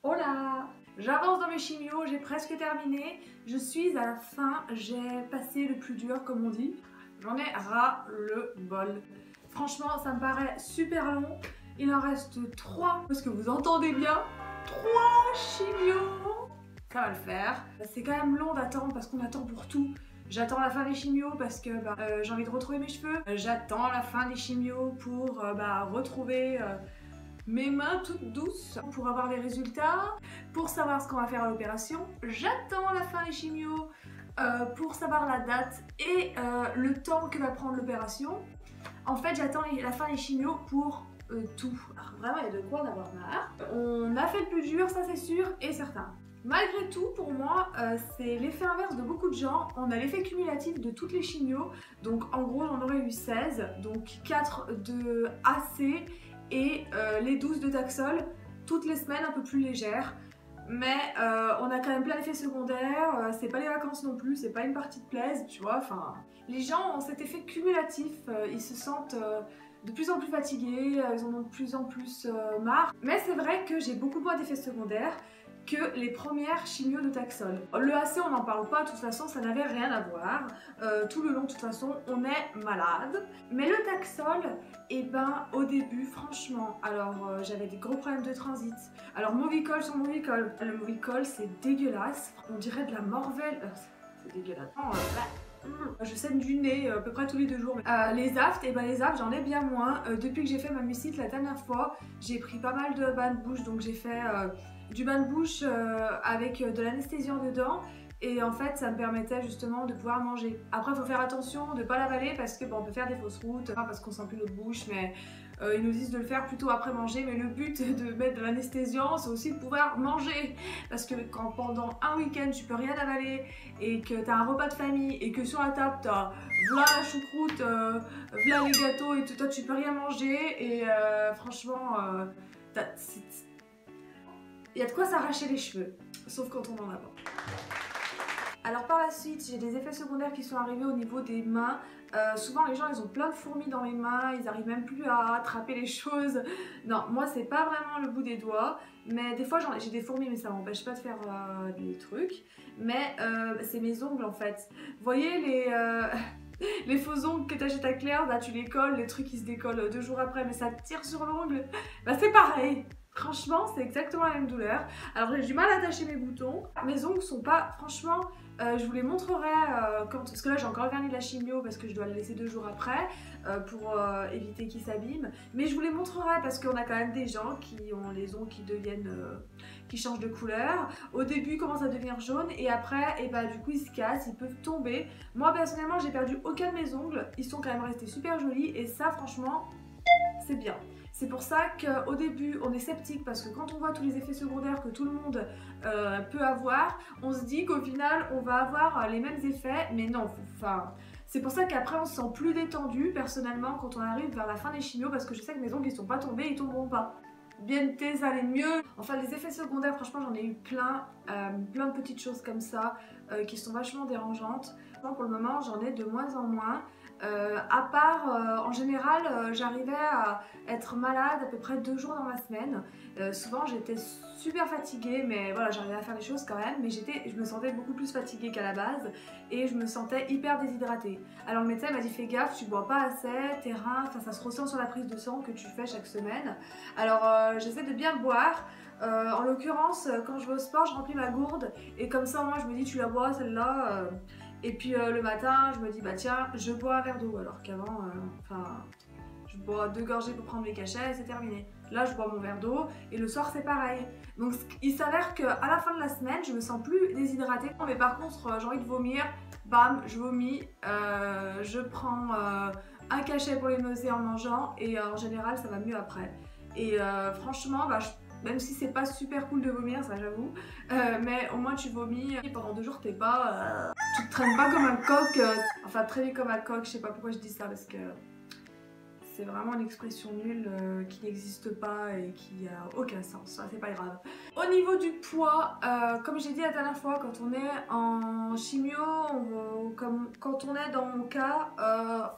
Hola! J'avance dans mes chimios, j'ai presque terminé. Je suis à la fin, j'ai passé le plus dur comme on dit. J'en ai ras le bol. Franchement, ça me paraît super long. Il en reste 3, parce que vous entendez bien, 3 chimios. Ça va le faire. C'est quand même long d'attendre parce qu'on attend pour tout. J'attends la fin des chimios parce que j'ai envie de retrouver mes cheveux. J'attends la fin des chimios pour retrouver mes mains toutes douces pour avoir les résultats, pour savoir ce qu'on va faire à l'opération. J'attends la fin des chimios pour savoir la date et le temps que va prendre l'opération. En fait, j'attends la fin des chimios pour tout. Alors, vraiment, il y a de quoi en avoir marre. On a fait le plus dur, ça c'est sûr et certain. Malgré tout, pour moi, c'est l'effet inverse de beaucoup de gens. On a l'effet cumulatif de toutes les chimios. Donc en gros, j'en aurais eu 16. Donc 4 de AC et les 12 de Taxol. Toutes les semaines un peu plus légères. Mais on a quand même plein d'effets secondaires. C'est pas les vacances non plus, c'est pas une partie de plaisir, tu vois. Enfin, les gens ont cet effet cumulatif. Ils se sentent de plus en plus fatigués. Ils en ont de plus en plus marre. Mais c'est vrai que j'ai beaucoup moins d'effets secondaires que les premières chimios de Taxol. Le AC, on n'en parle pas, de toute façon, ça n'avait rien à voir. Tout le long, de toute façon, on est malade. Mais le Taxol, et ben, au début, franchement, alors j'avais des gros problèmes de transit. Alors, Movicol sur Movicol. Le Movicol, c'est dégueulasse. On dirait de la morvelle. C'est dégueulasse. Je saigne du nez à peu près tous les 2 jours. Les aftes, et ben les aftes j'en ai bien moins. Depuis que j'ai fait ma mucite la dernière fois, j'ai pris pas mal de bains de bouche, donc j'ai fait du bain de bouche avec de l'anesthésiant dedans. Et en fait, ça me permettait justement de pouvoir manger. Après, il faut faire attention de ne pas l'avaler parce que on peut faire des fausses routes, pas parce qu'on sent plus notre bouche, mais ils nous disent de le faire plutôt après manger. Mais le but de mettre de l'anesthésiant, c'est aussi de pouvoir manger. Parce que quand pendant un week-end, tu peux rien avaler et que tu as un repas de famille et que sur la table, tu as v'là la choucroute, v'là les gâteaux et tout, toi, tu peux rien manger. Et franchement, il y a de quoi s'arracher les cheveux, sauf quand on en a pas. Alors par la suite, j'ai des effets secondaires qui sont arrivés au niveau des mains. Souvent les gens ils ont plein de fourmis dans les mains, ils n'arrivent même plus à attraper les choses. Non, moi c'est pas vraiment le bout des doigts, mais des fois j'ai des fourmis mais ça m'empêche pas de faire des trucs. Mais c'est mes ongles en fait. Vous voyez les faux ongles que t'achètes à Claire, là tu les colles, les trucs qui se décollent 2 jours après mais ça tire sur l'ongle. Bah c'est pareil. Franchement, c'est exactement la même douleur. Alors j'ai du mal à attacher mes boutons. Mes ongles sont pas, franchement, je vous les montrerai parce que là j'ai encore le vernis de la chimio parce que je dois le laisser 2 jours après pour éviter qu'il s'abîme. Mais je vous les montrerai parce qu'on a quand même des gens qui ont les ongles qui deviennent, qui changent de couleur. Au début, ils commencent à devenir jaunes et après, et bah du coup ils se cassent, ils peuvent tomber. Moi personnellement, j'ai perdu aucun de mes ongles. Ils sont quand même restés super jolis et ça, franchement, c'est bien. C'est pour ça qu'au début on est sceptique parce que quand on voit tous les effets secondaires que tout le monde peut avoir, on se dit qu'au final on va avoir les mêmes effets, mais non, enfin... C'est pour ça qu'après on se sent plus détendu personnellement quand on arrive vers la fin des chimios parce que je sais que mes ongles ils sont pas tombés, ils tomberont pas. Bien ça allait mieux. Enfin les effets secondaires, franchement j'en ai eu plein, plein de petites choses comme ça qui sont vachement dérangeantes. Pour le moment j'en ai de moins en moins. À part, en général, j'arrivais à être malade à peu près 2 jours dans la semaine. Souvent j'étais super fatiguée, mais voilà, j'arrivais à faire les choses quand même. Mais je me sentais beaucoup plus fatiguée qu'à la base et je me sentais hyper déshydratée. Alors le médecin m'a dit fais gaffe, tu bois pas assez, tes reins, ça se ressent sur la prise de sang que tu fais chaque semaine. Alors j'essaie de bien boire. En l'occurrence, quand je vais au sport, je remplis ma gourde et comme ça, moi, je me dis tu la bois celle-là. Et puis le matin, je me dis bah tiens, je bois un verre d'eau alors qu'avant, je bois 2 gorgées pour prendre mes cachets et c'est terminé. Là, je bois mon verre d'eau et le soir, c'est pareil. Donc il s'avère qu'à la fin de la semaine, je me sens plus déshydratée. Mais par contre, j'ai envie de vomir, bam, je vomis, je prends un cachet pour les nausées en mangeant et en général, ça va mieux après. Et franchement, bah, même si c'est pas super cool de vomir, ça j'avoue, mais au moins tu vomis et pendant 2 jours t'es pas... tu te traînes pas comme un coq, enfin traîner comme un coq, je sais pas pourquoi je dis ça parce que c'est vraiment une expression nulle qui n'existe pas et qui a aucun sens, ça c'est pas grave. Au niveau du poids, comme j'ai dit la dernière fois, quand on est en chimio, comme quand on est dans mon cas,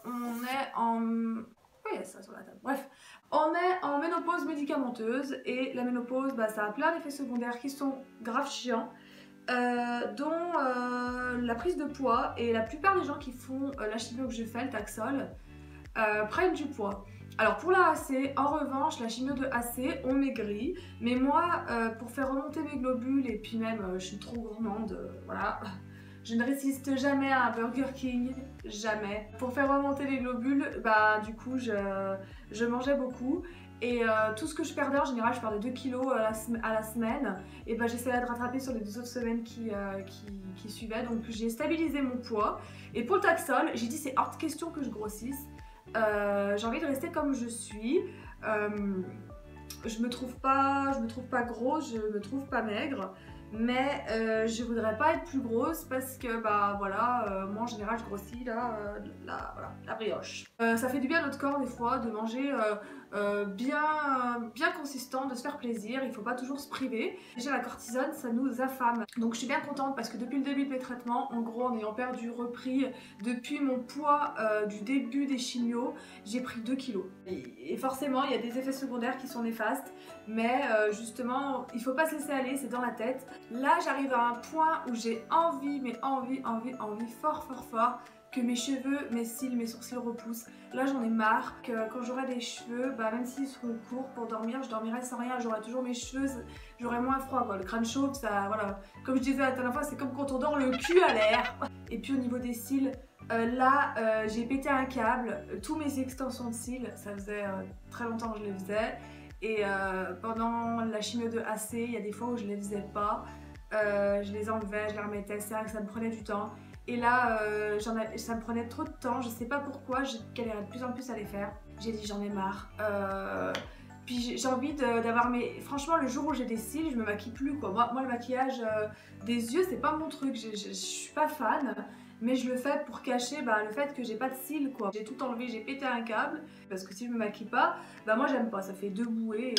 on est en ça sur la table. Bref, on est en ménopause médicamenteuse et la ménopause, bah, ça a plein d'effets secondaires qui sont grave chiants. Dont la prise de poids, et la plupart des gens qui font la chimio que je fais, le Taxol, prennent du poids. Alors pour la AC, en revanche, la chimio de AC, on maigrit, mais moi, pour faire remonter mes globules, et puis même, je suis trop gourmande, voilà, je ne résiste jamais à un Burger King, jamais. Pour faire remonter les globules, bah du coup, je mangeais beaucoup. Et tout ce que je perdais, en général, je perdais 2 kilos à la semaine. Et ben j'essayais de rattraper sur les 2 autres semaines qui suivaient. Donc j'ai stabilisé mon poids. Et pour le Taxol, j'ai dit c'est hors de question que je grossisse. J'ai envie de rester comme je suis. Je me trouve pas grosse, je me trouve pas maigre. Mais je voudrais pas être plus grosse parce que bah voilà, moi en général je grossis voilà, la brioche. Ça fait du bien à notre corps des fois de manger bien consistant, de se faire plaisir, il faut pas toujours se priver. Déjà la cortisone ça nous affame. Donc je suis bien contente parce que depuis le début de mes traitements, en gros en ayant repris depuis mon poids du début des chimios, j'ai pris 2 kilos. Et forcément il y a des effets secondaires qui sont néfastes, mais justement il faut pas se laisser aller, c'est dans la tête. Là j'arrive à un point où j'ai envie, mais envie fort que mes cheveux, mes cils, mes sourcils repoussent. Là j'en ai marre que quand j'aurai des cheveux, bah, même s'ils seront courts pour dormir, je dormirai sans rien, j'aurai toujours mes cheveux, j'aurai moins froid quoi. Le crâne chauve, ça voilà. Comme je disais la dernière fois, c'est comme quand on dort le cul à l'air. Et puis au niveau des cils, là j'ai pété un câble, tous mes extensions de cils, ça faisait très longtemps que je les faisais. Et pendant la chimio de AC, il y a des fois où je les faisais pas, je les enlevais, je les remettais, c'est vrai que ça me prenait du temps. Et là, ça me prenait trop de temps, je sais pas pourquoi, je galérais de plus en plus à les faire. J'ai dit j'en ai marre. Puis j'ai envie d'avoir mes... Franchement, le jour où j'ai des cils, je me maquille plus quoi. Moi le maquillage des yeux, c'est pas mon truc, je suis pas fan. Mais je le fais pour cacher le fait que j'ai pas de cils quoi. J'ai tout enlevé, j'ai pété un câble. Parce que si je me maquille pas, bah moi j'aime pas, ça fait 2 bouées.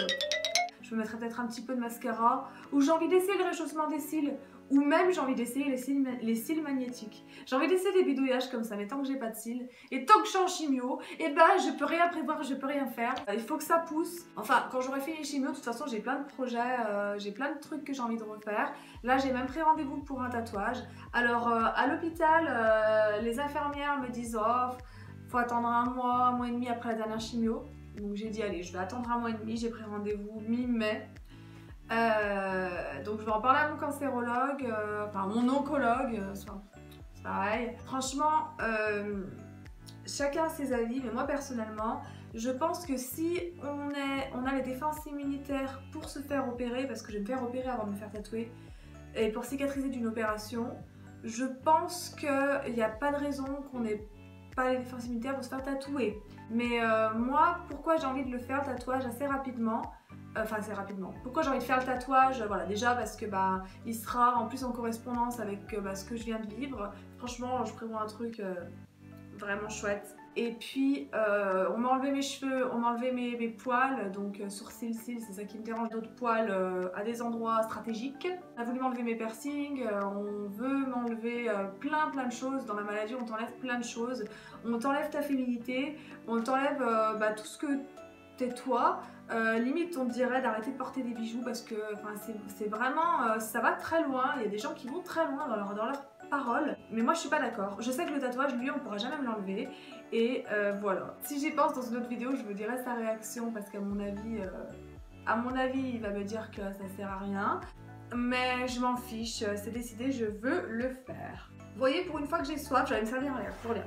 Je me mettrais peut-être un petit peu de mascara. Ou j'ai envie d'essayer le réchauffement des cils. Ou même j'ai envie d'essayer les cils magnétiques. J'ai envie d'essayer des bidouillages comme ça, mais tant que j'ai pas de cils, et tant que je suis en chimio, et ben je peux rien prévoir, je peux rien faire. Il faut que ça pousse. Enfin, quand j'aurai fini les chimio, de toute façon j'ai plein de projets, j'ai plein de trucs que j'ai envie de refaire. Là j'ai même pris rendez-vous pour un tatouage. Alors à l'hôpital, les infirmières me disent oh, faut attendre un mois et demi après la dernière chimio. Donc j'ai dit allez, je vais attendre un mois et demi, j'ai pris rendez-vous mi-mai. Donc je vais en parler à mon cancérologue, enfin mon oncologue, c'est pareil. Franchement, chacun a ses avis, mais moi personnellement, je pense que si on a les défenses immunitaires pour se faire opérer, parce que je vais me faire opérer avant de me faire tatouer, et pour cicatriser d'une opération, je pense qu'il n'y a pas de raison qu'on n'ait pas les défenses immunitaires pour se faire tatouer. Mais moi, pourquoi j'ai envie de le faire, le tatouage, assez rapidement? Enfin assez rapidement. Pourquoi j'ai envie de faire le tatouage? Voilà, déjà parce que il sera en plus en correspondance avec ce que je viens de vivre. Franchement, je prévois un truc vraiment chouette. Et puis on m'a enlevé mes cheveux, on m'a enlevé mes poils, donc sourcils, cils, c'est ça qui me dérange, d'autres poils à des endroits stratégiques. On a voulu m'enlever mes piercings, on veut m'enlever plein de choses. Dans la maladie, on t'enlève plein de choses. On t'enlève ta féminité, on t'enlève tout ce que t'es toi. Limite on te dirait d'arrêter de porter des bijoux parce que c'est vraiment ça va très loin. Il y a des gens qui vont très loin dans leur parole, mais moi je suis pas d'accord. Je sais que le tatouage lui on pourra jamais me l'enlever et voilà. Si j'y pense dans une autre vidéo je vous dirai sa réaction parce qu'à mon avis il va me dire que ça sert à rien, mais je m'en fiche, c'est décidé, je veux le faire. Vous voyez, pour une fois que j'ai soif, j'allais me servir un verre pour lire.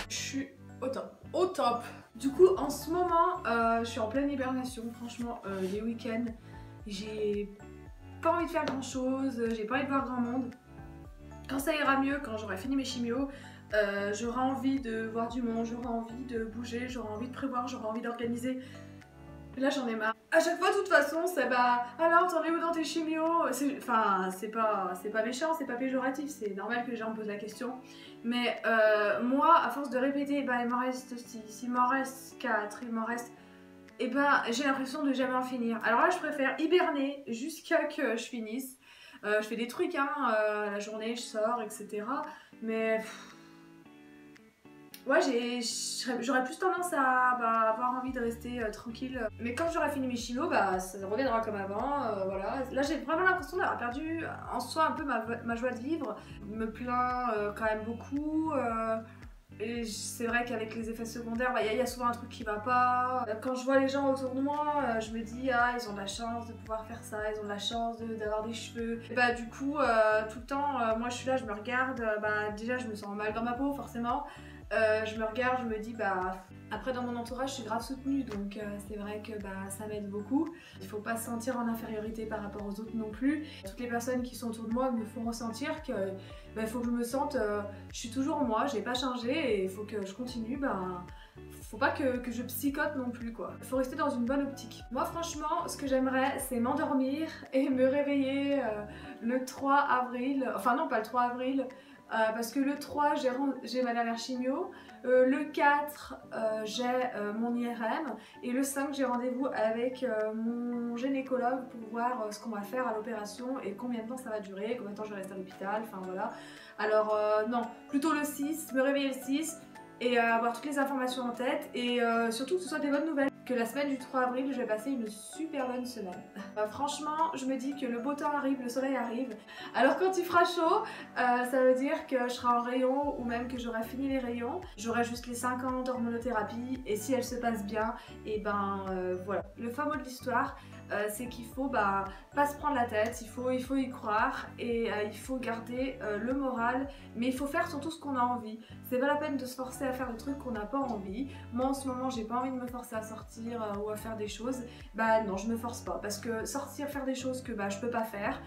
Je suis au top. Du coup en ce moment je suis en pleine hibernation. Franchement les week-ends j'ai pas envie de faire grand chose, j'ai pas envie de voir grand monde. Quand ça ira mieux, quand j'aurai fini mes chimios, j'aurai envie de voir du monde, j'aurai envie de bouger, j'aurai envie de prévoir, j'aurai envie d'organiser. Là j'en ai marre. À chaque fois de toute façon c'est alors t'en es où dans tes chimios? Enfin c'est pas méchant, c'est pas péjoratif, c'est normal que les gens me posent la question. Mais moi à force de répéter il m'en reste 6, il m'en reste 4, il m'en reste... j'ai l'impression de jamais en finir. Alors là je préfère hiberner jusqu'à que je finisse. Je fais des trucs la journée, je sors, etc. Mais Ouais, j'aurais plus tendance à avoir envie de rester tranquille. Mais quand j'aurai fini mes chimios, ça reviendra comme avant. Voilà. Là, j'ai vraiment l'impression d'avoir perdu en soi un peu ma joie de vivre. Je me plains quand même beaucoup. Et c'est vrai qu'avec les effets secondaires, y a souvent un truc qui va pas. Quand je vois les gens autour de moi, je me dis ah ils ont de la chance de pouvoir faire ça, ils ont de la chance d'avoir des cheveux. Et du coup tout le temps, moi je suis là, je me regarde, déjà je me sens mal dans ma peau forcément. Je me regarde, je me dis après dans mon entourage je suis grave soutenue donc c'est vrai que ça m'aide beaucoup. Il faut pas se sentir en infériorité par rapport aux autres non plus. Toutes les personnes qui sont autour de moi me font ressentir que il faut que je me sente, je suis toujours moi, j'ai pas changé et il faut que je continue. Faut pas que je psychote non plus quoi. Il faut rester dans une bonne optique. Moi franchement ce que j'aimerais c'est m'endormir et me réveiller le 3 avril, enfin non pas le 3 avril, parce que le 3 j'ai ma dernière chimio, le 4 j'ai mon IRM et le 5 j'ai rendez-vous avec mon gynécologue pour voir ce qu'on va faire à l'opération et combien de temps ça va durer, combien de temps je vais rester à l'hôpital, enfin voilà. Alors non, plutôt le 6, me réveiller le 6 et avoir toutes les informations en tête et surtout que ce soit des bonnes nouvelles. Que la semaine du 3 avril, je vais passer une super bonne semaine. Franchement, je me dis que le beau temps arrive, le soleil arrive. Alors quand il fera chaud, ça veut dire que je serai en rayon ou même que j'aurai fini les rayons. J'aurai juste les 5 ans d'hormonothérapie et si elle se passe bien, et voilà. Le fin mot de l'histoire, c'est qu'il faut pas se prendre la tête, il faut y croire et il faut garder le moral, mais il faut faire surtout ce qu'on a envie. C'est pas la peine de se forcer à faire des trucs qu'on n'a pas envie. Moi en ce moment j'ai pas envie de me forcer à sortir ou à faire des choses. Non, je me force pas parce que sortir faire des choses que je peux pas faire,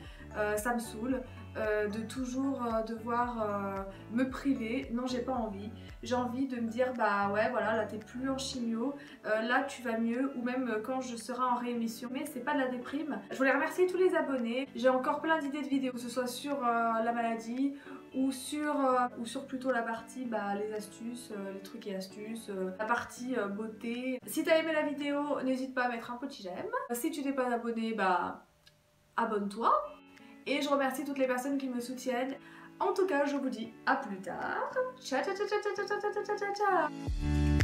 ça me saoule. De toujours devoir me priver, non j'ai pas envie. J'ai envie de me dire ouais voilà là t'es plus en chimio, là tu vas mieux ou même quand je serai en réémission. Mais c'est pas de la déprime. Je voulais remercier tous les abonnés. J'ai encore plein d'idées de vidéos, que ce soit sur la maladie ou sur plutôt la partie les astuces, les trucs et astuces, la partie beauté. Si t'as aimé la vidéo, n'hésite pas à mettre un petit j'aime. Si tu t'es pas abonné, abonne-toi. Et je remercie toutes les personnes qui me soutiennent. En tout cas, je vous dis à plus tard. Ciao, ciao, ciao, ciao, ciao, ciao, ciao, ciao, ciao.